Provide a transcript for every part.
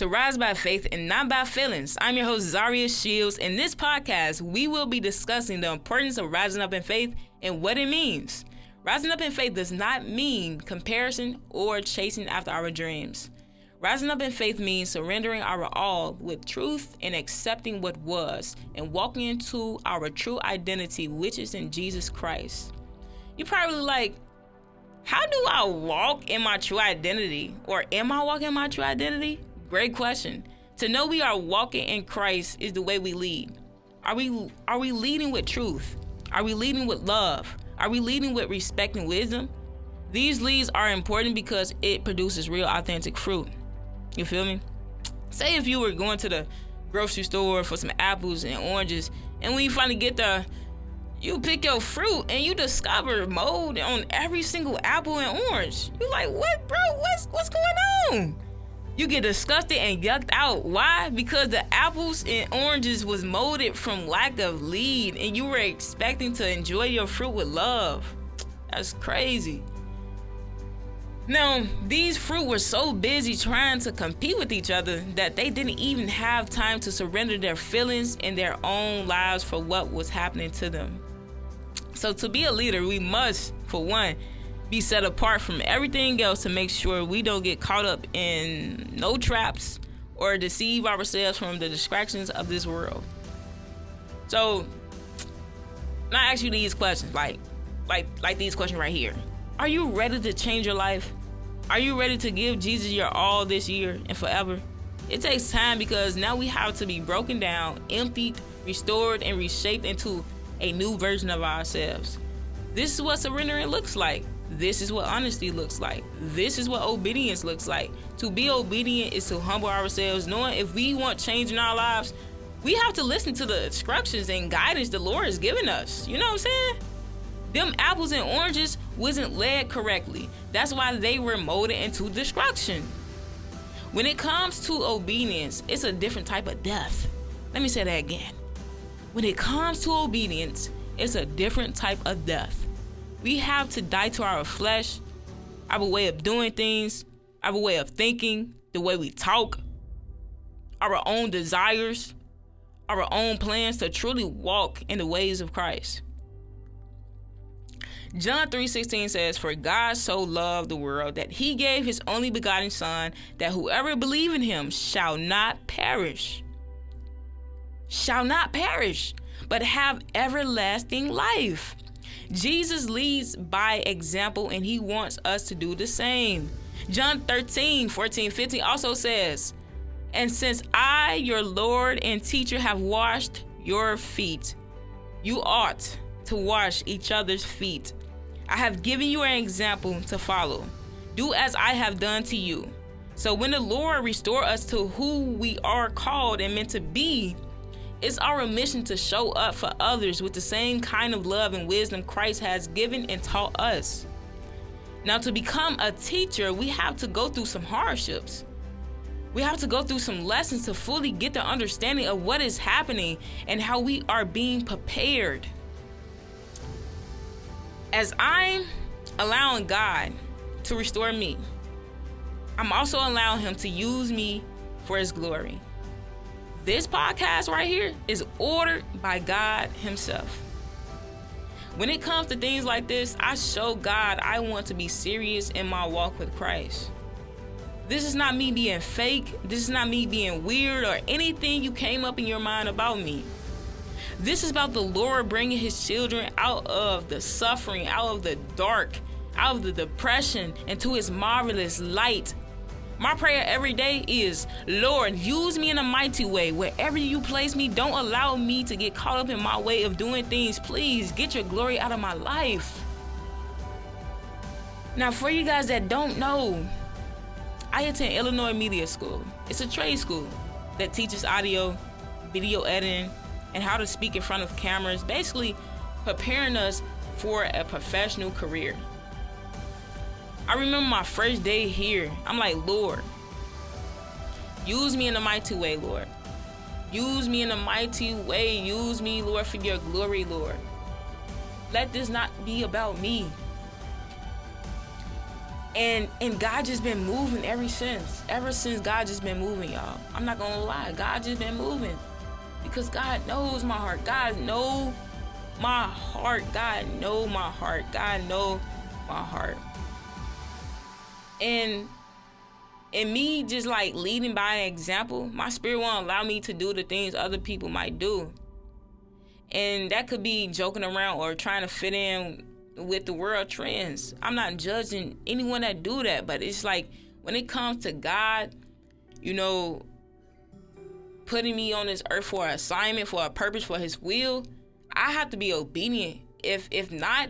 to Rise by Faith and Not by Feelings. I'm your host, Zaria Shields. In this podcast, we will be discussing the importance of rising up in faith and what it means. Rising up in faith does not mean comparison or chasing after our dreams. Rising up in faith means surrendering our all with truth and accepting what was and walking into our true identity, which is in Jesus Christ. You're probably like, how do I walk in my true identity? Or am I walking in my true identity? Great question. To know we are walking in Christ is the way we lead. Are we leading with truth? Are we leading with love? Are we leading with respect and wisdom? These leads are important because it produces real authentic fruit. You feel me? Say if you were going to the grocery store for some apples and oranges, and when you finally get there, you pick your fruit and you discover mold on every single apple and orange. You're like, what, bro? What's going on? You get disgusted and yucked out. Why? Because the apples and oranges was molded from lack of lead, and you were expecting to enjoy your fruit with love. That's crazy. Now, these fruit were so busy trying to compete with each other that they didn't even have time to surrender their feelings and their own lives for what was happening to them. So to be a leader, we must, for one, be set apart from everything else to make sure we don't get caught up in no traps or deceive ourselves from the distractions of this world. So, now I ask you these questions, like these questions right here. Are you ready to change your life? Are you ready to give Jesus your all this year and forever? It takes time because now we have to be broken down, emptied, restored, and reshaped into a new version of ourselves. This is what surrendering looks like. This is what honesty looks like. This is what obedience looks like. To be obedient is to humble ourselves, knowing if we want change in our lives, we have to listen to the instructions and guidance the Lord has given us. You know what I'm saying? Them apples and oranges wasn't led correctly. That's why they were molded into destruction. When it comes to obedience, it's a different type of death. Let me say that again. When it comes to obedience, it's a different type of death. We have to die to our flesh, our way of doing things, our way of thinking, the way we talk, our own desires, our own plans to truly walk in the ways of Christ. John 3:16 says, "For God so loved the world that he gave his only begotten Son, that whoever believes in him shall not perish, but have everlasting life." Jesus leads by example, and he wants us to do the same. John 13:14-15 also says, "And since I, your Lord and teacher, have washed your feet, you ought to wash each other's feet. I have given you an example to follow. Do as I have done to you." So when the Lord restores us to who we are called and meant to be, it's our mission to show up for others with the same kind of love and wisdom Christ has given and taught us. Now, to become a teacher, we have to go through some hardships. We have to go through some lessons to fully get the understanding of what is happening and how we are being prepared. As I'm allowing God to restore me, I'm also allowing him to use me for his glory. This podcast right here is ordered by God himself. When it comes to things like this, I show God I want to be serious in my walk with Christ. This is not me being fake. This is not me being weird or anything you came up in your mind about me. This is about the Lord bringing his children out of the suffering, out of the dark, out of the depression, into his marvelous light. My prayer every day is, Lord, use me in a mighty way. Wherever you place me, don't allow me to get caught up in my way of doing things. Please get your glory out of my life. Now, for you guys that don't know, I attend Illinois Media School. It's a trade school that teaches audio, video editing, and how to speak in front of cameras, basically preparing us for a professional career. I remember my first day here. I'm like, Lord, use me in a mighty way, Lord. Use me in a mighty way. Use me, Lord, for your glory, Lord. Let this not be about me. And God just been moving ever since God just been moving, y'all. I'm not gonna lie, God just been moving. Because God knows my heart. God know my heart. God know my heart. God know my heart. And me just like leading by an example, my spirit won't allow me to do the things other people might do. And that could be joking around or trying to fit in with the world trends. I'm not judging anyone that do that, but it's like when it comes to God, you know, putting me on this earth for an assignment, for a purpose, for his will, I have to be obedient. If not,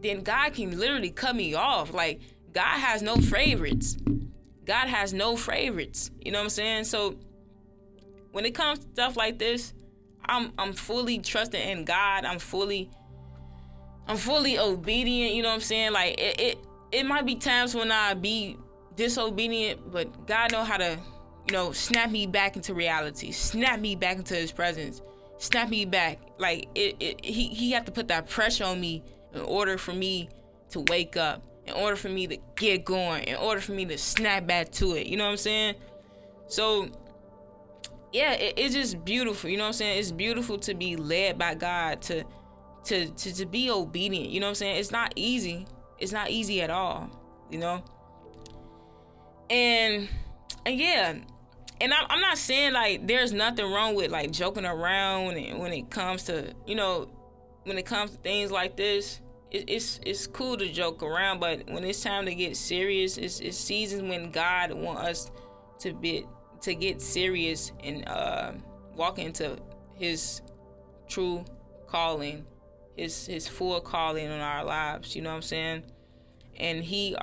then God can literally cut me off. Like, God has no favorites. God has no favorites. You know what I'm saying? So when it comes to stuff like this, I'm fully trusting in God. I'm fully obedient. You know what I'm saying? Like it might be times when I be disobedient, but God know how to, you know, snap me back into reality, snap me back into his presence, snap me back. Like he have to put that pressure on me in order for me to wake up, in order for me to get going, in order for me to snap back to it. You know what I'm saying? So yeah, it's just beautiful. You know what I'm saying? It's beautiful to be led by God, to be obedient. You know what I'm saying? It's not easy. It's not easy at all, you know? And yeah, and I'm not saying like there's nothing wrong with like joking around when it comes to, you know, when it comes to things like this. It's cool to joke around, but when it's time to get serious, it's seasons when God wants us to get serious and walk into his true calling, his full calling on our lives. You know what I'm saying? And he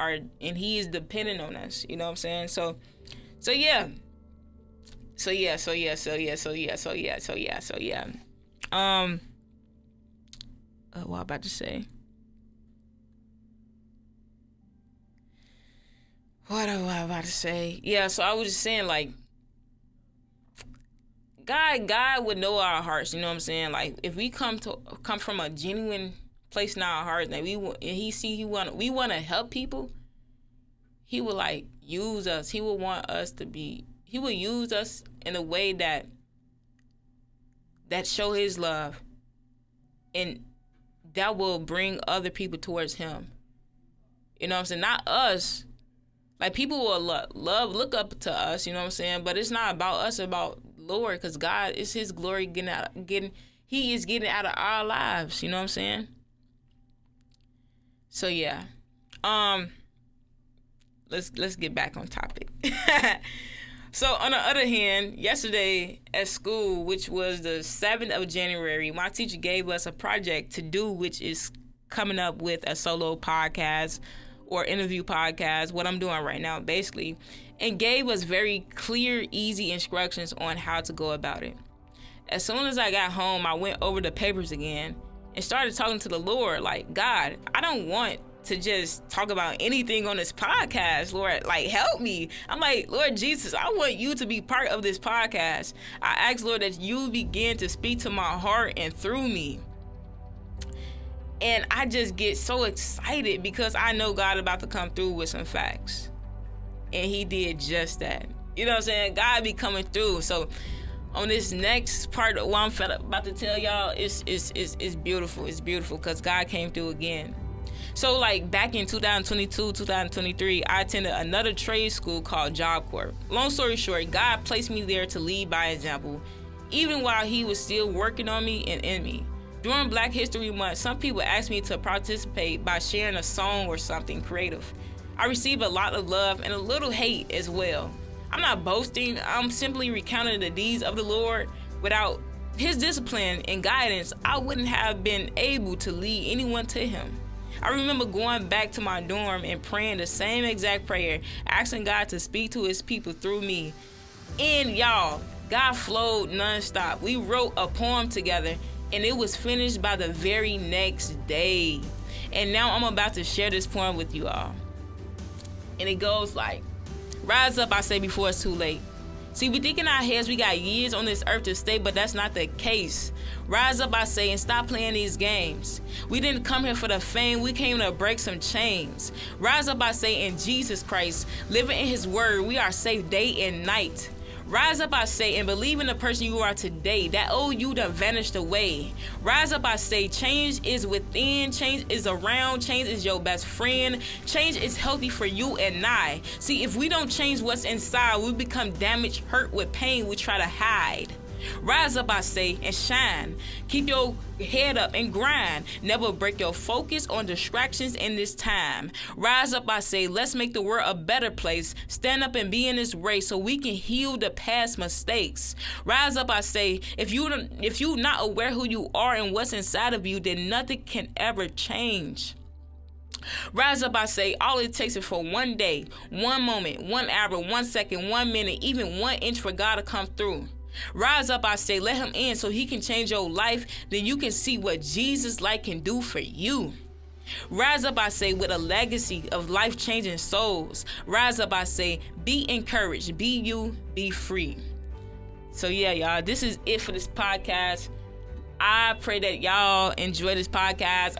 is dependent on us. You know what I'm saying? So yeah. What I'm about to say? What am I about to say? Yeah, so I was just saying, like, God would know our hearts. You know what I'm saying? Like, if we come from a genuine place in our hearts, and we want to help people, he will like use us. He will want us to be. He will use us in a way that show his love, and that will bring other people towards him. You know what I'm saying? Not us. Like, people will look up to us, you know what I'm saying? But it's not about us, about Lord, because God, it's his glory he is getting out of our lives, you know what I'm saying? So yeah. Let's get back on topic. So on the other hand, yesterday at school, which was the 7th of January, my teacher gave us a project to do, which is coming up with a solo podcast or interview podcast, what I'm doing right now, basically, and gave us very clear, easy instructions on how to go about it. As soon as I got home, I went over the papers again and started talking to the Lord, like, God, I don't want to just talk about anything on this podcast, Lord, like, help me. I'm like, Lord Jesus, I want you to be part of this podcast. I ask, Lord, that you begin to speak to my heart and through me. And I just get so excited because I know God about to come through with some facts. And he did just that. You know what I'm saying? God be coming through. So on this next part of what I'm about to tell y'all, it's beautiful. It's beautiful because God came through again. So like back in 2022, 2023, I attended another trade school called Job Corps. Long story short, God placed me there to lead by example, even while he was still working on me and in me. During Black History Month, some people asked me to participate by sharing a song or something creative. I received a lot of love and a little hate as well. I'm not boasting, I'm simply recounting the deeds of the Lord. Without his discipline and guidance, I wouldn't have been able to lead anyone to him. I remember going back to my dorm and praying the same exact prayer, asking God to speak to his people through me. And y'all, God flowed nonstop. We wrote a poem together, and it was finished by the very next day. And now I'm about to share this poem with you all. And it goes like, rise up, I say, before it's too late. See, we think in our heads we got years on this earth to stay, but that's not the case. Rise up, I say, and stop playing these games. We didn't come here for the fame. We came to break some chains. Rise up, I say, in Jesus Christ. Living in his word, we are safe day and night. Rise up, I say, and believe in the person you are today. That old you done vanished away. Rise up, I say, change is within, change is around, change is your best friend. Change is healthy for you and I. See, if we don't change what's inside, we become damaged, hurt with pain we try to hide. Rise up, I say, and shine. Keep your head up and grind. Never break your focus on distractions in this time. Rise up, I say, let's make the world a better place. Stand up and be in this race so we can heal the past mistakes. Rise up, I say, if you're not aware who you are and what's inside of you, then nothing can ever change. Rise up, I say, all it takes is for one day, one moment, 1 hour, 1 second, 1 minute, even 1 inch for God to come through. Rise up, I say, let him in so he can change your life. Then you can see what Jesus light can do for you. Rise up, I say, with a legacy of life-changing souls. Rise up, I say, be encouraged, be you, be free. So yeah, y'all, this is it for this podcast. I pray that y'all enjoy this podcast.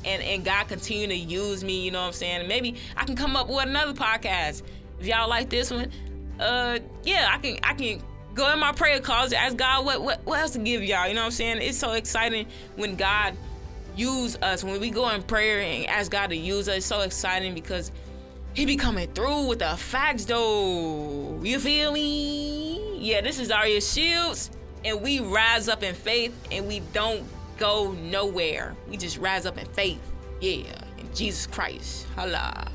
And God continue to use me, you know what I'm saying? Maybe I can come up with another podcast. If y'all like this one, yeah, I can go in my prayer closet, ask God what else to give y'all. You know what I'm saying? It's so exciting when God use us. When we go in prayer and ask God to use us, it's so exciting because he be coming through with the facts, though. You feel me? Yeah, this is Zaria Shields, and we rise up in faith, and we don't go nowhere. We just rise up in faith. Yeah, in Jesus Christ. Holla.